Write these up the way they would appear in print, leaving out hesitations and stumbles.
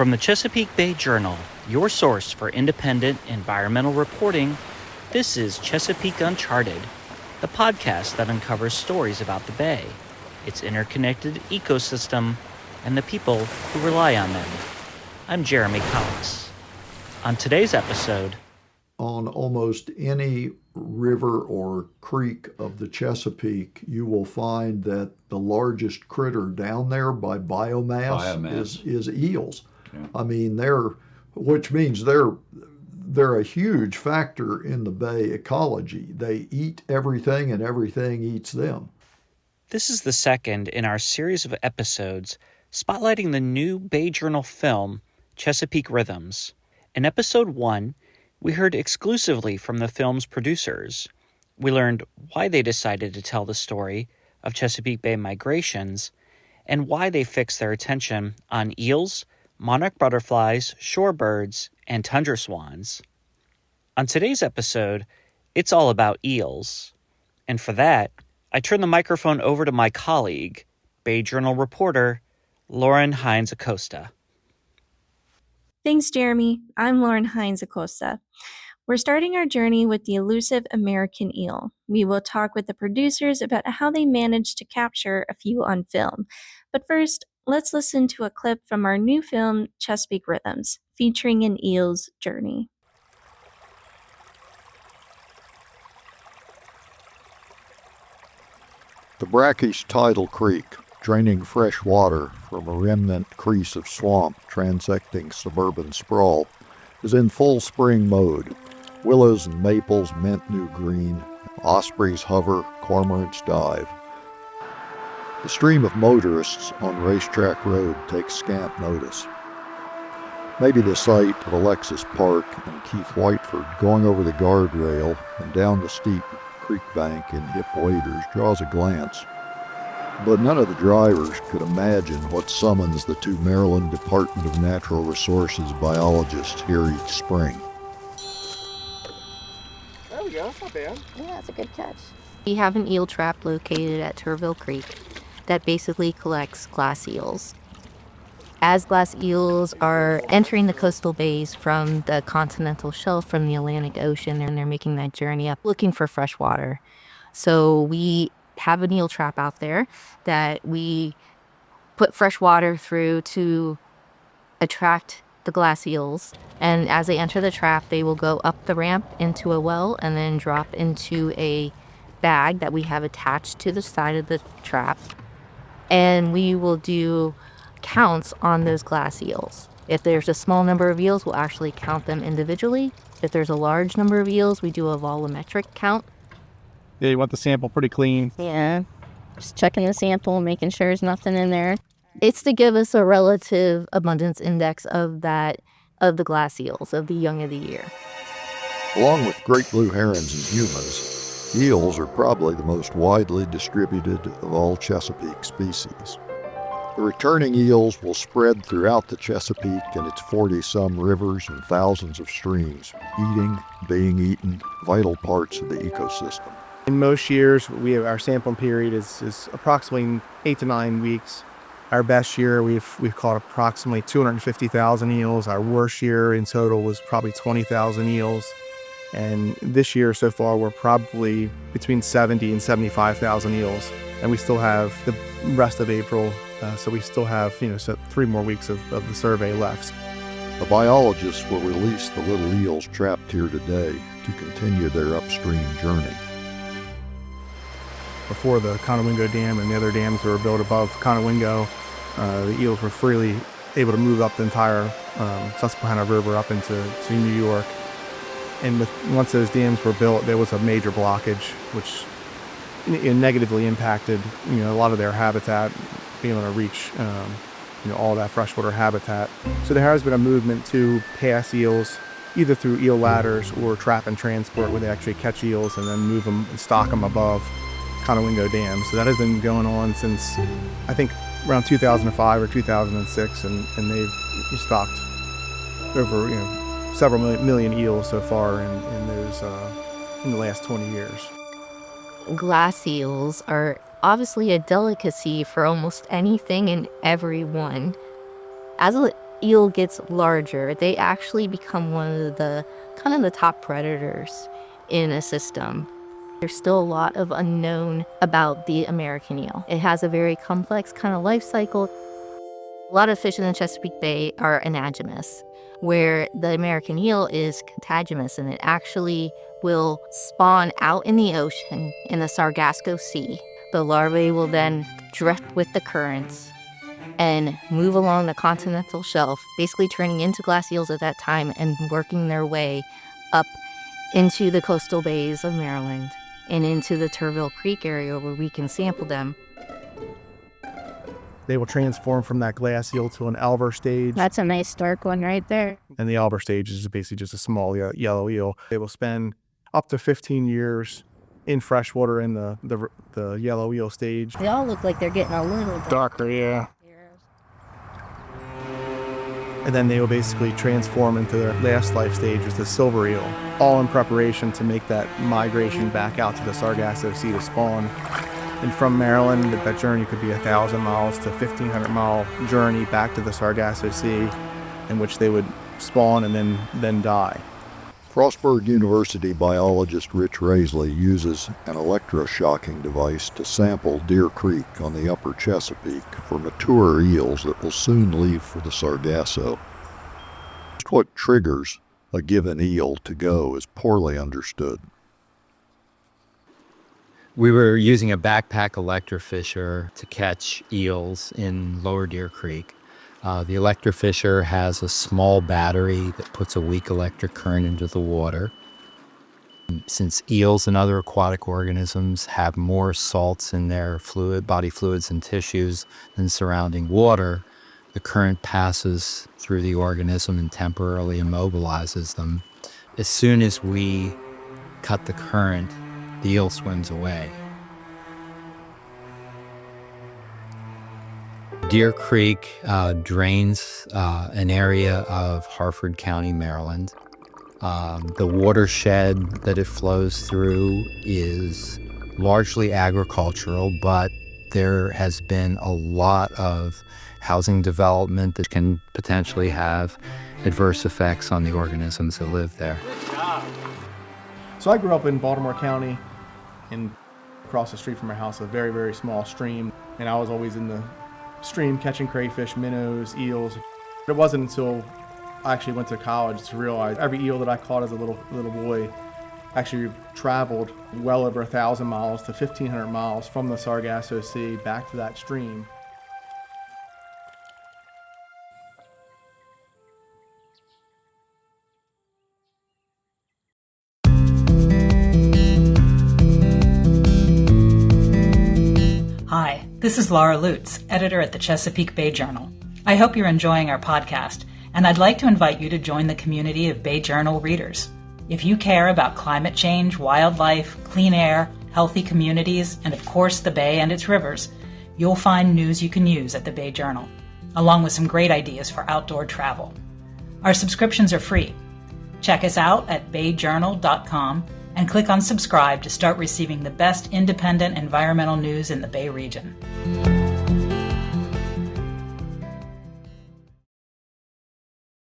From the Chesapeake Bay Journal, your source for independent environmental reporting, this is Chesapeake Uncharted, the podcast that uncovers stories about the bay, its interconnected ecosystem, and the people who rely on them. I'm Jeremy Cox. On today's episode, on almost any river or creek of the Chesapeake, you will find that the largest critter down there by biomass. Is eels. Yeah. I mean, which means they're a huge factor in the bay ecology. They eat everything and everything eats them. This is the second in our series of episodes spotlighting the new Bay Journal film, Chesapeake Rhythms. In episode 1, we heard exclusively from the film's producers. We learned why they decided to tell the story of Chesapeake Bay migrations and why they fixed their attention on eels, monarch butterflies, shorebirds, and tundra swans. On today's episode, it's all about eels. And for that, I turn the microphone over to my colleague, Bay Journal reporter, Lauren Hines Acosta. Thanks, Jeremy. I'm Lauren Hines Acosta. We're starting our journey with the elusive American eel. We will talk with the producers about how they managed to capture a few on film. But first, let's listen to a clip from our new film, Chesapeake Rhythms, featuring an eel's journey. The brackish tidal creek, draining fresh water from a remnant crease of swamp transecting suburban sprawl, is in full spring mode. Willows and maples mint new green, ospreys hover, cormorants dive. The stream of motorists on Racetrack Road takes scant notice. Maybe the sight of Alexis Park and Keith Whiteford going over the guardrail and down the steep creek bank in hip waders draws a glance. But none of the drivers could imagine what summons the two Maryland Department of Natural Resources biologists here each spring. There we go, that's not bad. Yeah, that's a good catch. We have an eel trap located at Turville Creek that basically collects glass eels. As glass eels are entering the coastal bays from the continental shelf from the Atlantic Ocean, and they're making that journey up looking for fresh water. So we have an eel trap out there that we put fresh water through to attract the glass eels. And as they enter the trap, they will go up the ramp into a well and then drop into a bag that we have attached to the side of the trap. And we will do counts on those glass eels. If there's a small number of eels, we'll actually count them individually. If there's a large number of eels, we do a volumetric count. Yeah, you want the sample pretty clean. Yeah, just checking the sample, making sure there's nothing in there. It's to give us a relative abundance index of the glass eels, of the young of the year. Along with great blue herons and humans, eels are probably the most widely distributed of all Chesapeake species. The returning eels will spread throughout the Chesapeake and its 40-some rivers and thousands of streams, eating, being eaten, vital parts of the ecosystem. In most years, our sampling period is approximately 8 to 9 weeks. Our best year, we've caught approximately 250,000 eels. Our worst year in total was probably 20,000 eels. And this year so far, we're probably between 70 and 75,000 eels. And we still have the rest of April, so we still have 3 more weeks of the survey left. The biologists will release the little eels trapped here today to continue their upstream journey. Before the Conowingo Dam and the other dams that were built above Conowingo, the eels were freely able to move up the entire Susquehanna River up into New York. And once those dams were built, there was a major blockage, which negatively impacted a lot of their habitat, being able to reach all that freshwater habitat. So there has been a movement to pass eels either through eel ladders or trap and transport, where they actually catch eels and then move them and stock them above Conowingo Dam. So that has been going on since I think around 2005 or 2006, and they've stocked over several million eels so far in the last 20 years. Glass eels are obviously a delicacy for almost anything and everyone. As an eel gets larger, they actually become one of the kind of the top predators in a system. There's still a lot of unknown about the American eel. It has a very complex kind of life cycle. A lot of fish in the Chesapeake Bay are anagenous, where the American eel is contagious, and it actually will spawn out in the ocean in the Sargasso Sea. The larvae will then drift with the currents and move along the continental shelf, basically turning into glass eels at that time and working their way up into the coastal bays of Maryland and into the Turville Creek area where we can sample them. They will transform from that glass eel to an alver stage. That's a nice dark one right there. And the alver stage is basically just a small yellow eel. They will spend up to 15 years in freshwater in the yellow eel stage. They all look like they're getting a little Darker, yeah. And then they will basically transform into their last life stage as the silver eel, all in preparation to make that migration back out to the Sargasso Sea to spawn. And from Maryland, that journey could be 1,000 miles to 1,500-mile journey back to the Sargasso Sea, in which they would spawn and then die. Frostburg University biologist Rich Raisley uses an electroshocking device to sample Deer Creek on the upper Chesapeake for mature eels that will soon leave for the Sargasso. Just what triggers a given eel to go is poorly understood. We were using a backpack electrofisher to catch eels in Lower Deer Creek. The electrofisher has a small battery that puts a weak electric current into the water. Since eels and other aquatic organisms have more salts in their body fluids and tissues than surrounding water, the current passes through the organism and temporarily immobilizes them. As soon as we cut the current, the eel swims away. Deer Creek drains an area of Harford County, Maryland. The watershed that it flows through is largely agricultural, but there has been a lot of housing development that can potentially have adverse effects on the organisms that live there. So I grew up in Baltimore County, and across the street from my house, a very, very small stream, and I was always in the stream catching crayfish, minnows, eels. It wasn't until I actually went to college to realize every eel that I caught as a little boy actually traveled well over 1,000 miles to 1,500 miles from the Sargasso Sea back to that stream. Hi, this is Laura Lutz, editor at the Chesapeake Bay Journal. I hope you're enjoying our podcast, and I'd like to invite you to join the community of Bay Journal readers. If you care about climate change, wildlife, clean air, healthy communities, and of course the Bay and its rivers, you'll find news you can use at the Bay Journal, along with some great ideas for outdoor travel. Our subscriptions are free. Check us out at bayjournal.com and click on subscribe to start receiving the best independent environmental news in the Bay region.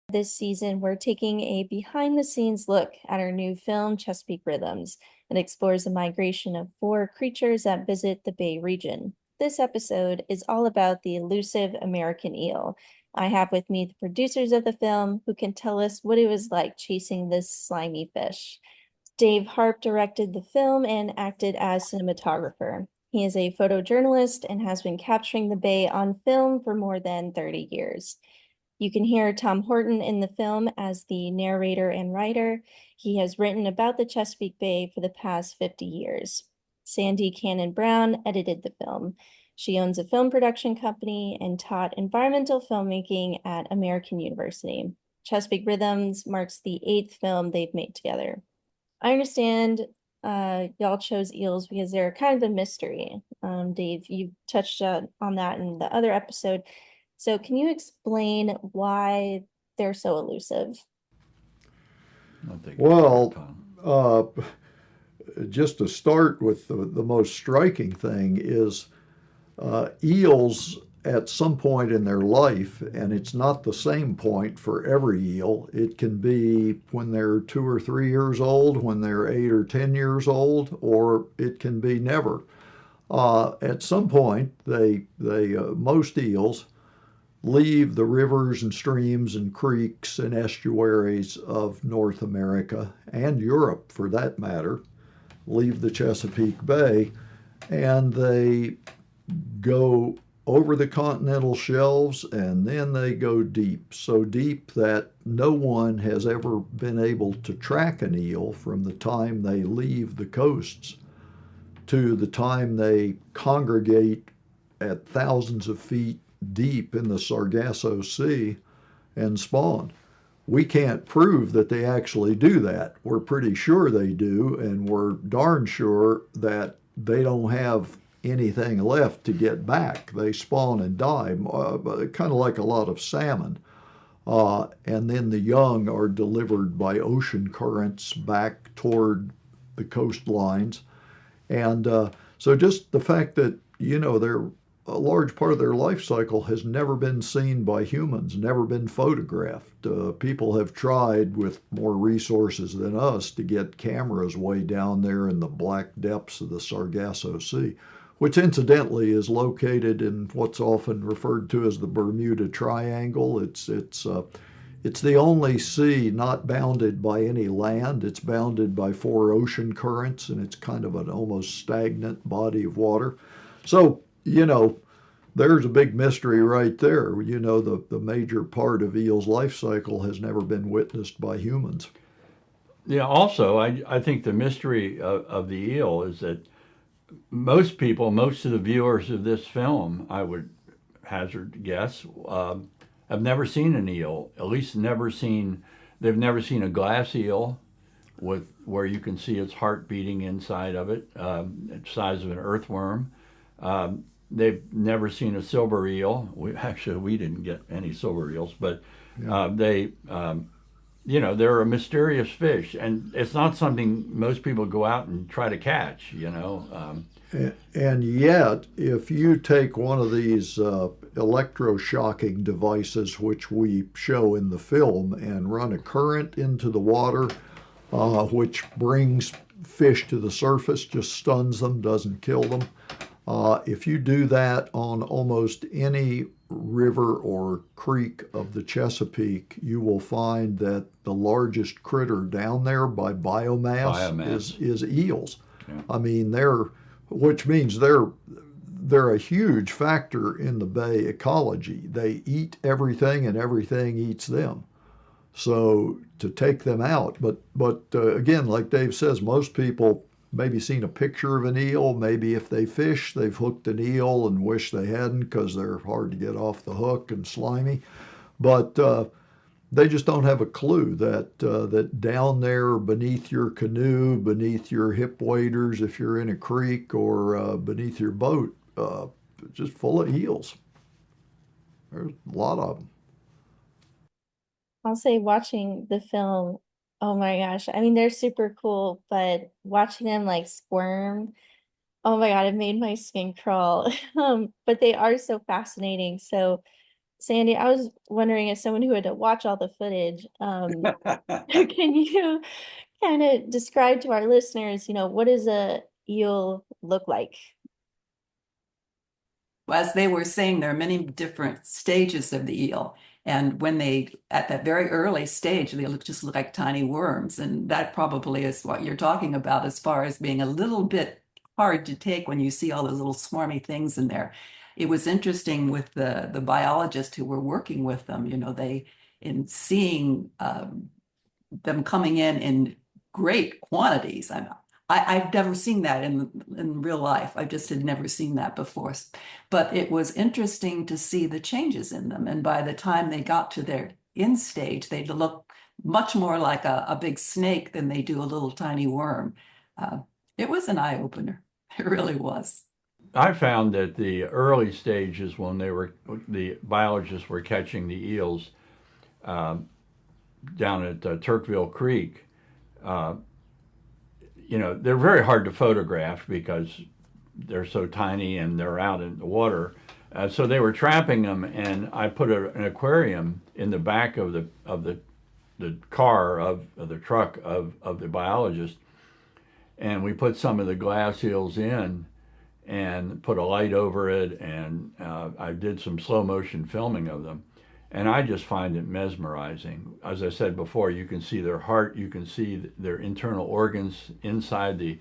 This season, we're taking a behind-the-scenes look at our new film, Chesapeake Rhythms. It explores the migration of 4 creatures that visit the Bay region. This episode is all about the elusive American eel. I have with me the producers of the film who can tell us what it was like chasing this slimy fish. Dave Harp directed the film and acted as cinematographer. He is a photojournalist and has been capturing the Bay on film for more than 30 years. You can hear Tom Horton in the film as the narrator and writer. He has written about the Chesapeake Bay for the past 50 years. Sandy Cannon Brown edited the film. She owns a film production company and taught environmental filmmaking at American University. Chesapeake Rhythms marks the 8th film they've made together. I understand y'all chose eels because they're kind of a mystery. Dave, you touched on that in the other episode. So can you explain why they're so elusive? Well, just to start with, the most striking thing is eels at some point in their life, and it's not the same point for every eel. It can be when they're 2 or 3 years old, when they're 8 or 10 years old, or it can be never. At some point, most eels leave the rivers and streams and creeks and estuaries of North America and Europe, for that matter, leave the Chesapeake Bay, and they go over the continental shelves, and then they go deep, so deep that no one has ever been able to track an eel from the time they leave the coasts to the time they congregate at thousands of feet deep in the Sargasso Sea and spawn. We can't prove that they actually do that. We're pretty sure they do, and we're darn sure that they don't have anything left to get back. They spawn and die, kind of like a lot of salmon. And then the young are delivered by ocean currents back toward the coastlines. And so just the fact that, a large part of their life cycle has never been seen by humans, never been photographed. People have tried with more resources than us to get cameras way down there in the black depths of the Sargasso Sea, which incidentally is located in what's often referred to as the Bermuda Triangle. It's the only sea not bounded by any land. It's bounded by 4 ocean currents, and it's kind of an almost stagnant body of water. So, there's a big mystery right there. The major part of eel's life cycle has never been witnessed by humans. Yeah, also, I think the mystery of the eel is that most people, most of the viewers of this film, I would hazard to guess, have never seen an eel, at least they've never seen a glass eel where you can see its heart beating inside of it, the size of an earthworm. They've never seen a silver eel. We didn't get any silver eels, but they're a mysterious fish, and it's not something most people go out and try to catch. And yet, if you take one of these electroshocking devices, which we show in the film, and run a current into the water, which brings fish to the surface, just stuns them, doesn't kill them. If you do that on almost any river or creek of the Chesapeake, you will find that the largest critter down there by biomass. Is eels. Yeah. I mean, which means they're a huge factor in the bay ecology. They eat everything, and everything eats them. So to take them out, but again, like Dave says, most people maybe seen a picture of an eel. Maybe if they fish, they've hooked an eel and wish they hadn't because they're hard to get off the hook and slimy. But they just don't have a clue that down there beneath your canoe, beneath your hip waders, if you're in a creek, or beneath your boat, just full of eels. There's a lot of them. I'll say watching the film, oh my gosh, I mean, they're super cool, but watching them like squirm, oh my God, it made my skin crawl. But they are so fascinating. So, Sandy, I was wondering, as someone who had to watch all the footage, can you kind of describe to our listeners, what does a eel look like? As they were saying, there are many different stages of the eel. And at that very early stage, they just look like tiny worms. And that probably is what you're talking about as far as being a little bit hard to take when you see all the little swarmy things in there. It was interesting with the biologists who were working with them, in seeing them coming in great quantities. I've never seen that in real life. I just had never seen that before. But it was interesting to see the changes in them. And by the time they got to their end stage, they look much more like a big snake than they do a little tiny worm. It was an eye-opener. It really was. I found that the early stages when the biologists were catching the eels down at Turkville Creek, they're very hard to photograph because they're so tiny and they're out in the water. So they were trapping them, and I put an aquarium in the back of the car of the truck of the biologist, and we put some of the glass eels in and put a light over it, and I did some slow motion filming of them. And I just find it mesmerizing. As I said before, you can see their heart, you can see their internal organs inside the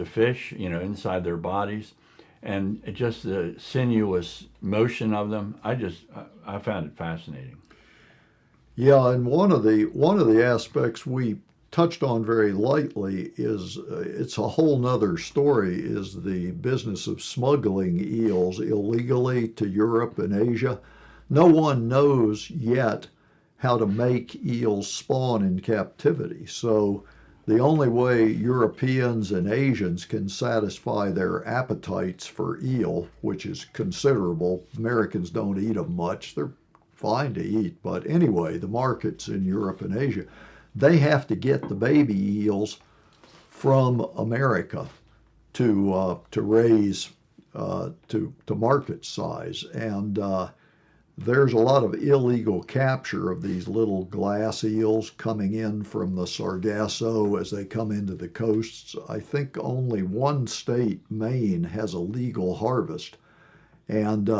fish, inside their bodies, and just the sinuous motion of them. I found it fascinating. Yeah, and one of the aspects we touched on very lightly is it's a whole nother story is the business of smuggling eels illegally to Europe and Asia. No one knows yet how to make eels spawn in captivity. So the only way Europeans and Asians can satisfy their appetites for eel, which is considerable, Americans don't eat them much. They're fine to eat, but anyway, the markets in Europe and Asia, they have to get the baby eels from America to raise to market size, and there's a lot of illegal capture of these little glass eels coming in from the Sargasso as they come into the coasts. I think only one state, Maine, has a legal harvest, and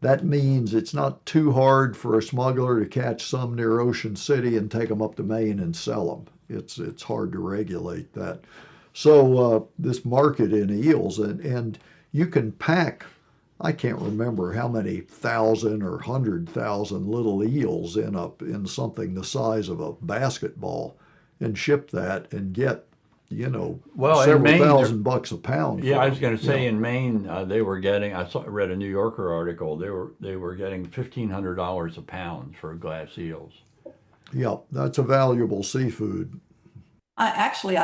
that means it's not too hard for a smuggler to catch some near Ocean City and take them up to Maine and sell them. It's hard to regulate that. So this market in eels, and you can pack, I can't remember how many thousand or 100,000 little eels in something the size of a basketball, and ship that and get Well, in several Maine, $1,000 a pound. yeah, for I was them. going to say Yeah. in Maine, they were getting. Read a New Yorker article. They were getting $1,500 a pound for glass eels. Yeah, that's a valuable seafood. I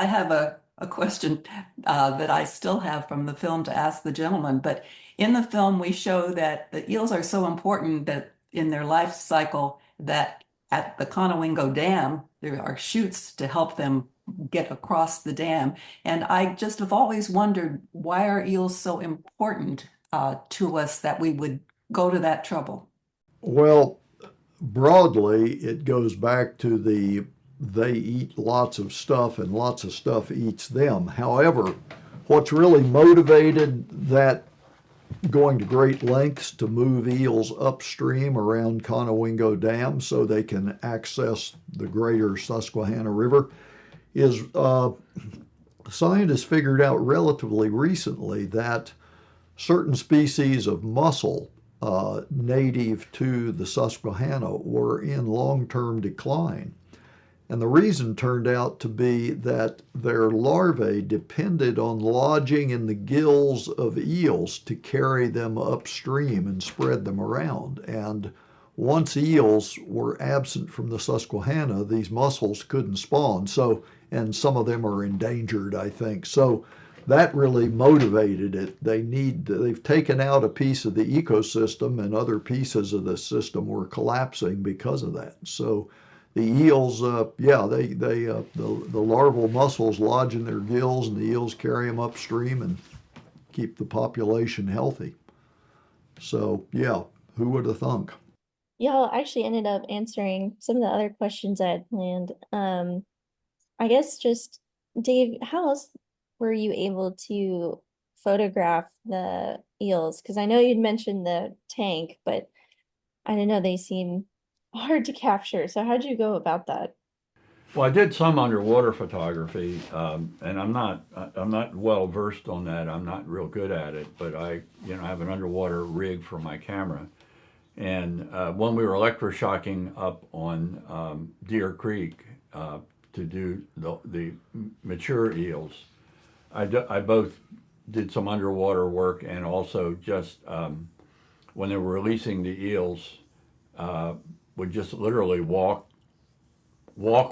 have a question that I still have from the film to ask the gentleman. But in the film, we show that the eels are so important that in their life cycle that at the Conowingo Dam, there are chutes to help them get across the dam. And I just have always wondered, why are eels so important to us that we would go to that trouble? Well, broadly, it goes back to they eat lots of stuff and lots of stuff eats them. However, what's really motivated that going to great lengths to move eels upstream around Conowingo Dam so they can access the greater Susquehanna River is scientists figured out relatively recently that certain species of mussel native to the Susquehanna were in long-term decline. And the reason turned out to be that their larvae depended on lodging in the gills of eels to carry them upstream and spread them around. And once eels were absent from the Susquehanna, these mussels couldn't spawn. So, and some of them are endangered, I think. So that really motivated it. They've taken out a piece of the ecosystem, and other pieces of the system were collapsing because of that. So the eels, the larval mussels lodge in their gills, and the eels carry them upstream and keep the population healthy. So yeah, who would have thunk? Y'all actually ended up answering some of the other questions I had planned. I guess just Dave, how else were you able to photograph the eels? Because I know you'd mentioned the tank, but I didn't know they seem hard to capture. So how'd you go about that? Well, I did some underwater photography, and I'm not well versed on that. I'm not real good at it, but I have an underwater rig for my camera. And when we were electroshocking up on Deer Creek to do the mature eels, I both did some underwater work and also just when they were releasing the eels, would just literally walk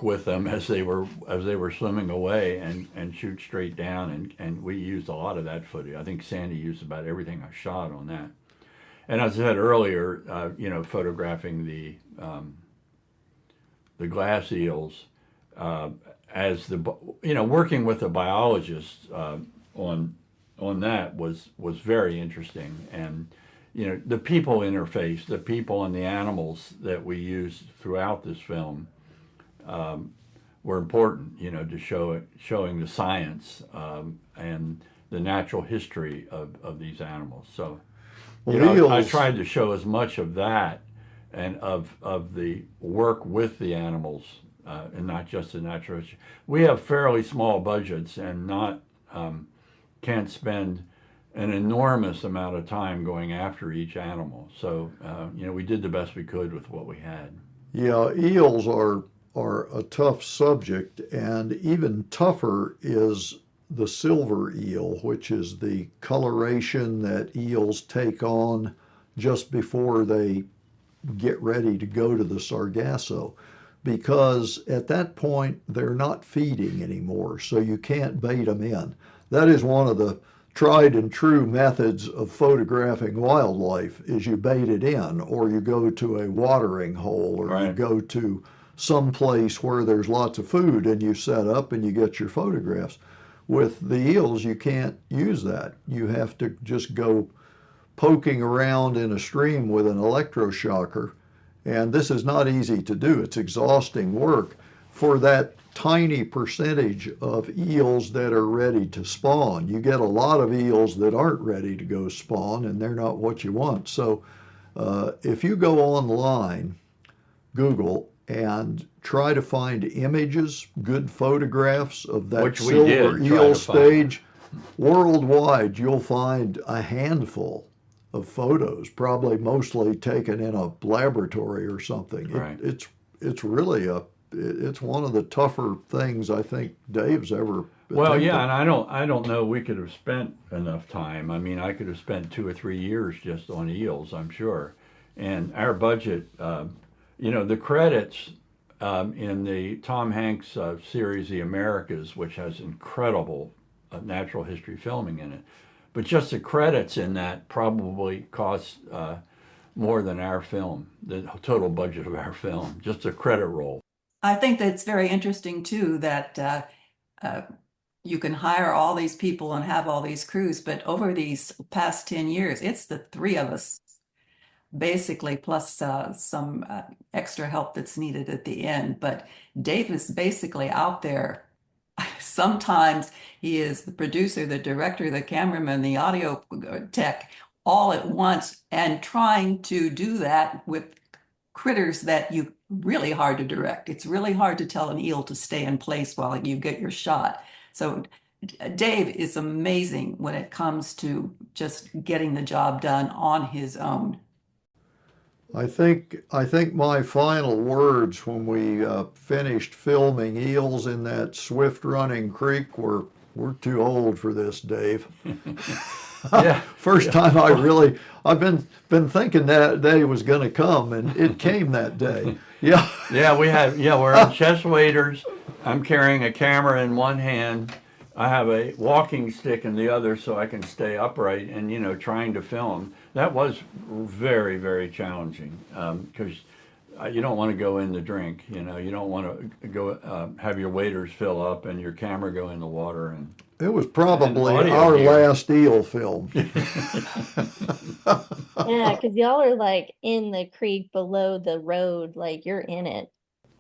with them as they were swimming away and shoot straight down, and we used a lot of that footage. I think Sandy used about everything I shot on that. And as I said earlier, photographing the glass eels as working with the biologists on that was very interesting. And the people interface, the people and the animals that we use throughout this film were important, to showing the science and the natural history of these animals. So, I tried to show as much of that and of the work with the animals and not just the natural history. We have fairly small budgets and not can't spend an enormous amount of time going after each animal. So, we did the best we could with what we had. Yeah, eels are a tough subject, and even tougher is the silver eel, which is the coloration that eels take on just before they get ready to go to the Sargasso. Because at that point, they're not feeding anymore, so you can't bait them in. That is one of the tried and true methods of photographing wildlife is you bait it in, or you go to a watering hole, or you go to some place where there's lots of food and you set up and you get your photographs. With the eels, you can't use that. You have to just go poking around in a stream with an electroshocker. And this is not easy to do. It's exhausting work for that tiny percentage of eels that are ready to spawn. You get a lot of eels that aren't ready to go spawn, and they're not what you want. So if you go online, Google, and try to find images, good photographs of that silver eel stage, worldwide, you'll find a handful of photos, probably mostly taken in a laboratory or something. Right. It's really it's one of the tougher things I think Dave's ever Well, attempted. yeah, and I don't know we could have spent enough time. I mean, I could have spent 2 or 3 years just on eels, I'm sure. And our budget, the credits in the Tom Hanks series, The Americas, which has incredible natural history filming in it, but just the credits in that probably cost more than our film, the total budget of our film, just a credit roll. I think that's very interesting too, that you can hire all these people and have all these crews, but over these past 10 years, it's the three of us basically, plus some extra help that's needed at the end. But Dave is basically out there. Sometimes he is the producer, the director, the cameraman, the audio tech all at once, and trying to do that with critters that you really hard to direct. It's really hard to tell an eel to stay in place while you get your shot. So Dave is amazing when it comes to just getting the job done on his own. I think my final words when we finished filming eels in that swift running creek were, "We're too old for this, Dave." Yeah. First time I've been thinking that day was going to come, and it came that day. Yeah. Yeah, we're on chest waders. I'm carrying a camera in one hand. I have a walking stick in the other so I can stay upright and, trying to film. That was very, very challenging because you don't want to go in the drink, you don't want to go have your waders fill up and your camera go in the water. And it was probably audio our gear. last eel film. Yeah, because y'all are like in the creek below the road, like you're in it.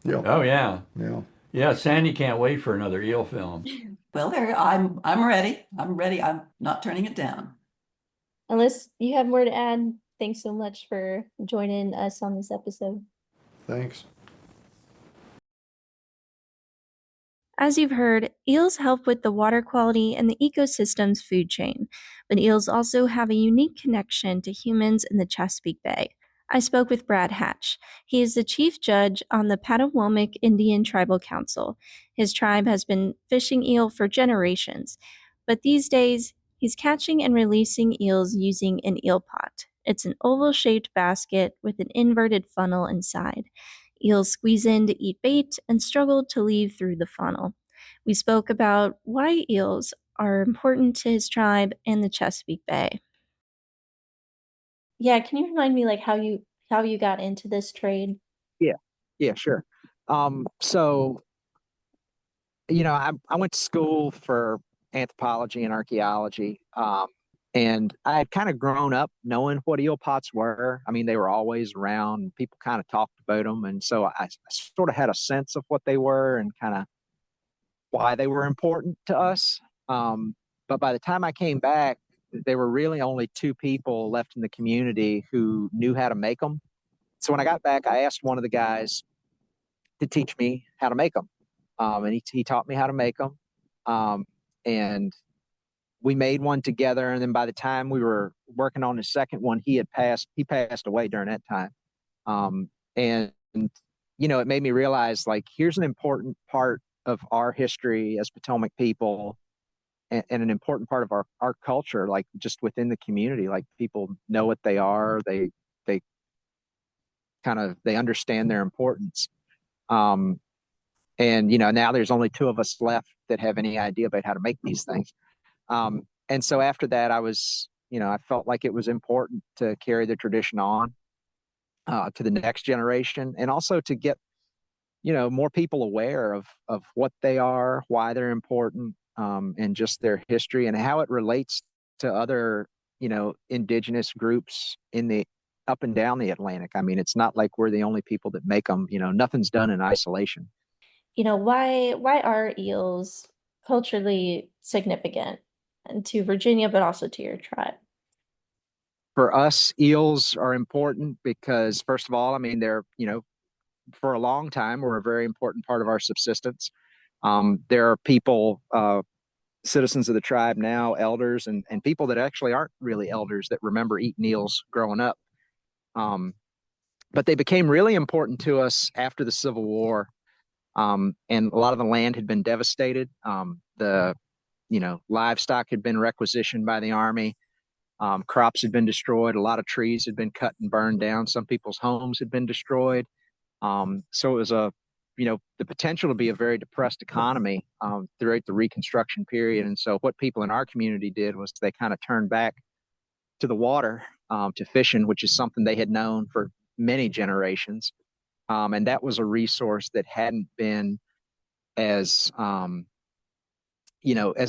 Yeah. Oh, yeah. Yeah. Yeah, Sandy can't wait for another eel film. Well, I'm ready. I'm ready. I'm not turning it down. Unless you have more to add, thanks so much for joining us on this episode. Thanks. As you've heard, eels help with the water quality and the ecosystem's food chain, but eels also have a unique connection to humans in the Chesapeake Bay. I spoke with Brad Hatch. He is the chief judge on the Patawomic Indian Tribal Council. His tribe has been fishing eel for generations, but these days, he's catching and releasing eels using an eel pot. It's an oval-shaped basket with an inverted funnel inside. Eels squeeze in to eat bait and struggle to leave through the funnel. We spoke about why eels are important to his tribe and the Chesapeake Bay. Yeah, can you remind me like how you got into this trade? Yeah, sure. So, I went to school for anthropology and archaeology. And I had kind of grown up knowing what eel pots were. I mean, they were always around. And people kind of talked about them. And so I sort of had a sense of what they were and kind of why they were important to us. But by the time I came back, there were really only two people left in the community who knew how to make them. So when I got back, I asked one of the guys to teach me how to make them. And he taught me how to make them. And we made one together. And then by the time we were working on the second one, he passed away during that time. And, it made me realize like, here's an important part of our history as Potomac people and an important part of our culture, like just within the community, like people know what they are. They they understand their importance. And, now there's only two of us left that have any idea about how to make these things. And so after that, I felt like it was important to carry the tradition on to the next generation, and also to get, more people aware of what they are, why they're important, and just their history and how it relates to other, indigenous groups in the up and down the Atlantic. I mean, it's not like we're the only people that make them. Nothing's done in isolation. Why are eels culturally significant and to Virginia, but also to your tribe? For us, eels are important because, first of all, I mean, they're, for a long time, were a very important part of our subsistence. There are people, citizens of the tribe now, elders, and people that actually aren't really elders that remember eating eels growing up. But they became really important to us after the Civil War. And a lot of the land had been devastated. The livestock had been requisitioned by the Army. Crops had been destroyed. A lot of trees had been cut and burned down. Some people's homes had been destroyed. So it was the potential to be a very depressed economy throughout the Reconstruction period. And so what people in our community did was they kind of turned back to the water, to fishing, which is something they had known for many generations. And that was a resource that hadn't been as, as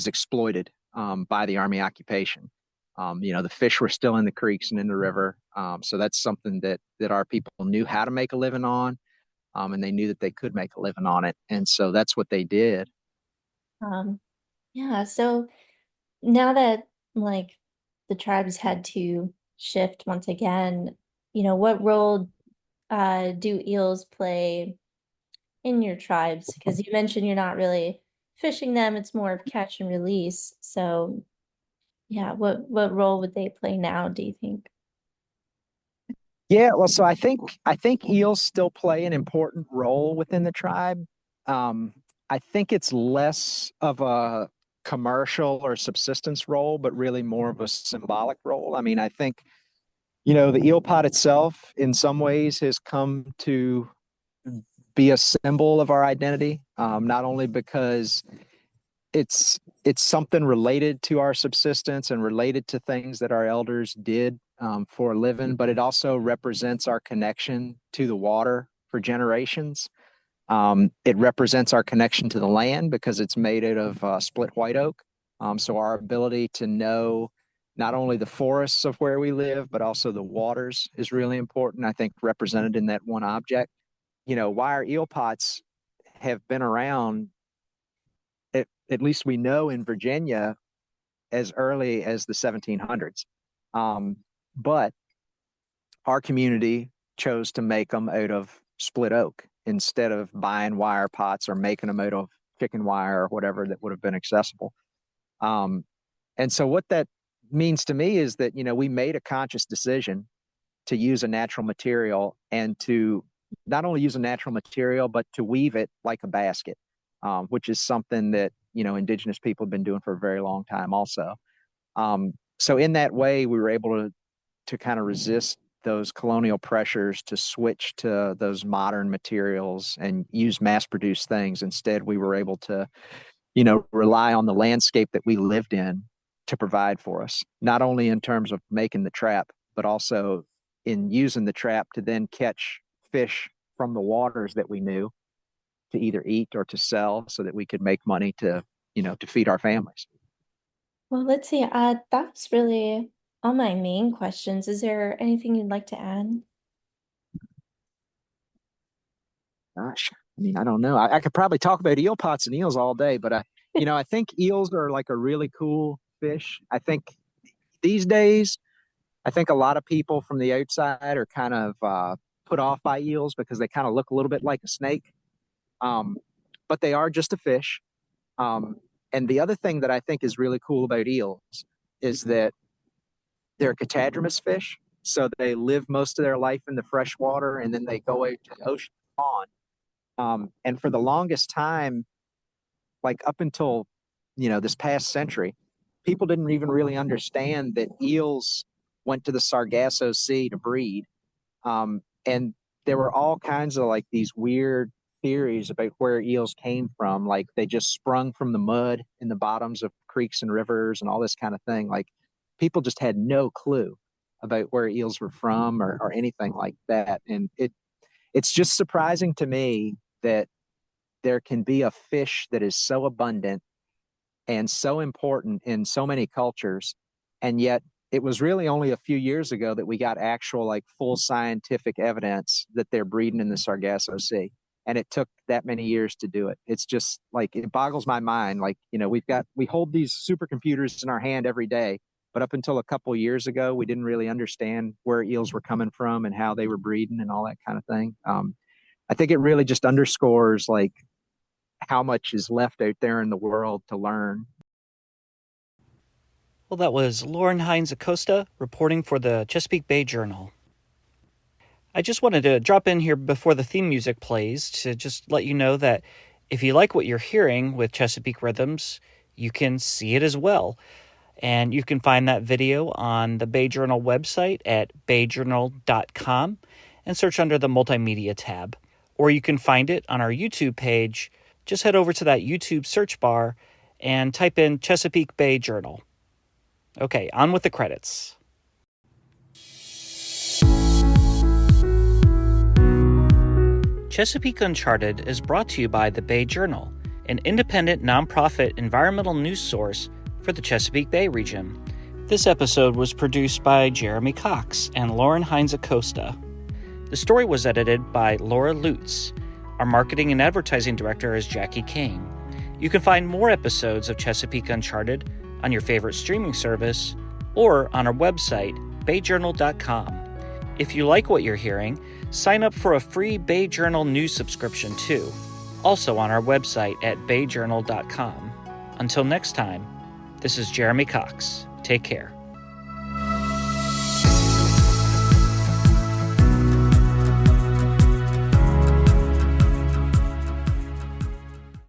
exploited by the Army occupation. The fish were still in the creeks and in the river. So that's something that our people knew how to make a living on. And they knew that they could make a living on it. And so that's what they did. Um, yeah, so now that like the tribes had to shift once again, what role do eels play in your tribes? Because you mentioned you're not really fishing them, it's more of catch and release. So yeah, what role would they play now, do you think? Yeah, well, so I think eels still play an important role within the tribe. I think it's less of a commercial or subsistence role, but really more of a symbolic role. I mean, I think, the eel pot itself in some ways has come to be a symbol of our identity, not only because it's something related to our subsistence and related to things that our elders did for a living, but it also represents our connection to the water for generations. It represents our connection to the land because it's made out of split white oak. So our ability to know not only the forests of where we live, but also the waters is really important, I think, represented in that one object. Wire eel pots have been around, at least we know in Virginia, as early as the 1700s. But our community chose to make them out of split oak instead of buying wire pots or making them out of chicken wire or whatever that would have been accessible. And so what that means to me is that, we made a conscious decision to use a natural material and to not only use a natural material, but to weave it like a basket, which is something that, indigenous people have been doing for a very long time also. So in that way, we were able to kind of resist those colonial pressures to switch to those modern materials and use mass produced things. Instead, we were able to, rely on the landscape that we lived in to provide for us, not only in terms of making the trap, but also in using the trap to then catch fish from the waters that we knew to either eat or to sell so that we could make money to feed our families. Well, let's see. That's really all my main questions. Is there anything you'd like to add? Gosh, I mean, I don't know. I could probably talk about eel pots and eels all day, but I think eels are like a really cool fish. I think these days, I think a lot of people from the outside are kind of put off by eels because they kind of look a little bit like a snake. Um, but they are just a fish. Um, and the other thing that I think is really cool about eels is that they're catadromous fish. So they live most of their life in the fresh water and then they go out to the ocean spawn. And for the longest time, like up until, this past century, people didn't even really understand that eels went to the Sargasso Sea to breed. And there were all kinds of like these weird theories about where eels came from. Like they just sprung from the mud in the bottoms of creeks and rivers and all this kind of thing. Like people just had no clue about where eels were from or anything like that. And it's just surprising to me that there can be a fish that is so abundant and so important in so many cultures. And yet it was really only a few years ago that we got actual, like, full scientific evidence that they're breeding in the Sargasso Sea. And it took that many years to do it. It's just like, it boggles my mind. Like, we hold these supercomputers in our hand every day. But up until a couple of years ago, we didn't really understand where eels were coming from and how they were breeding and all that kind of thing. I think it really just underscores like how much is left out there in the world to learn. Well, that was Lauren Hines Acosta reporting for the Chesapeake Bay Journal. I just wanted to drop in here before the theme music plays to just let you know that if you like what you're hearing with Chesapeake Rhythms, you can see it as well. And you can find that video on the Bay Journal website at bayjournal.com and search under the Multimedia tab. Or you can find it on our YouTube page. Just head over to that YouTube search bar and type in Chesapeake Bay Journal. Okay, on with the credits. Chesapeake Uncharted is brought to you by the Bay Journal, an independent nonprofit environmental news source for the Chesapeake Bay region. This episode was produced by Jeremy Cox and Lauren Hines Acosta. The story was edited by Laura Lutz. Our marketing and advertising director is Jackie Kane. You can find more episodes of Chesapeake Uncharted on your favorite streaming service or on our website, bayjournal.com. If you like what you're hearing, sign up for a free Bay Journal news subscription too, also on our website at bayjournal.com. Until next time, this is Jeremy Cox. Take care.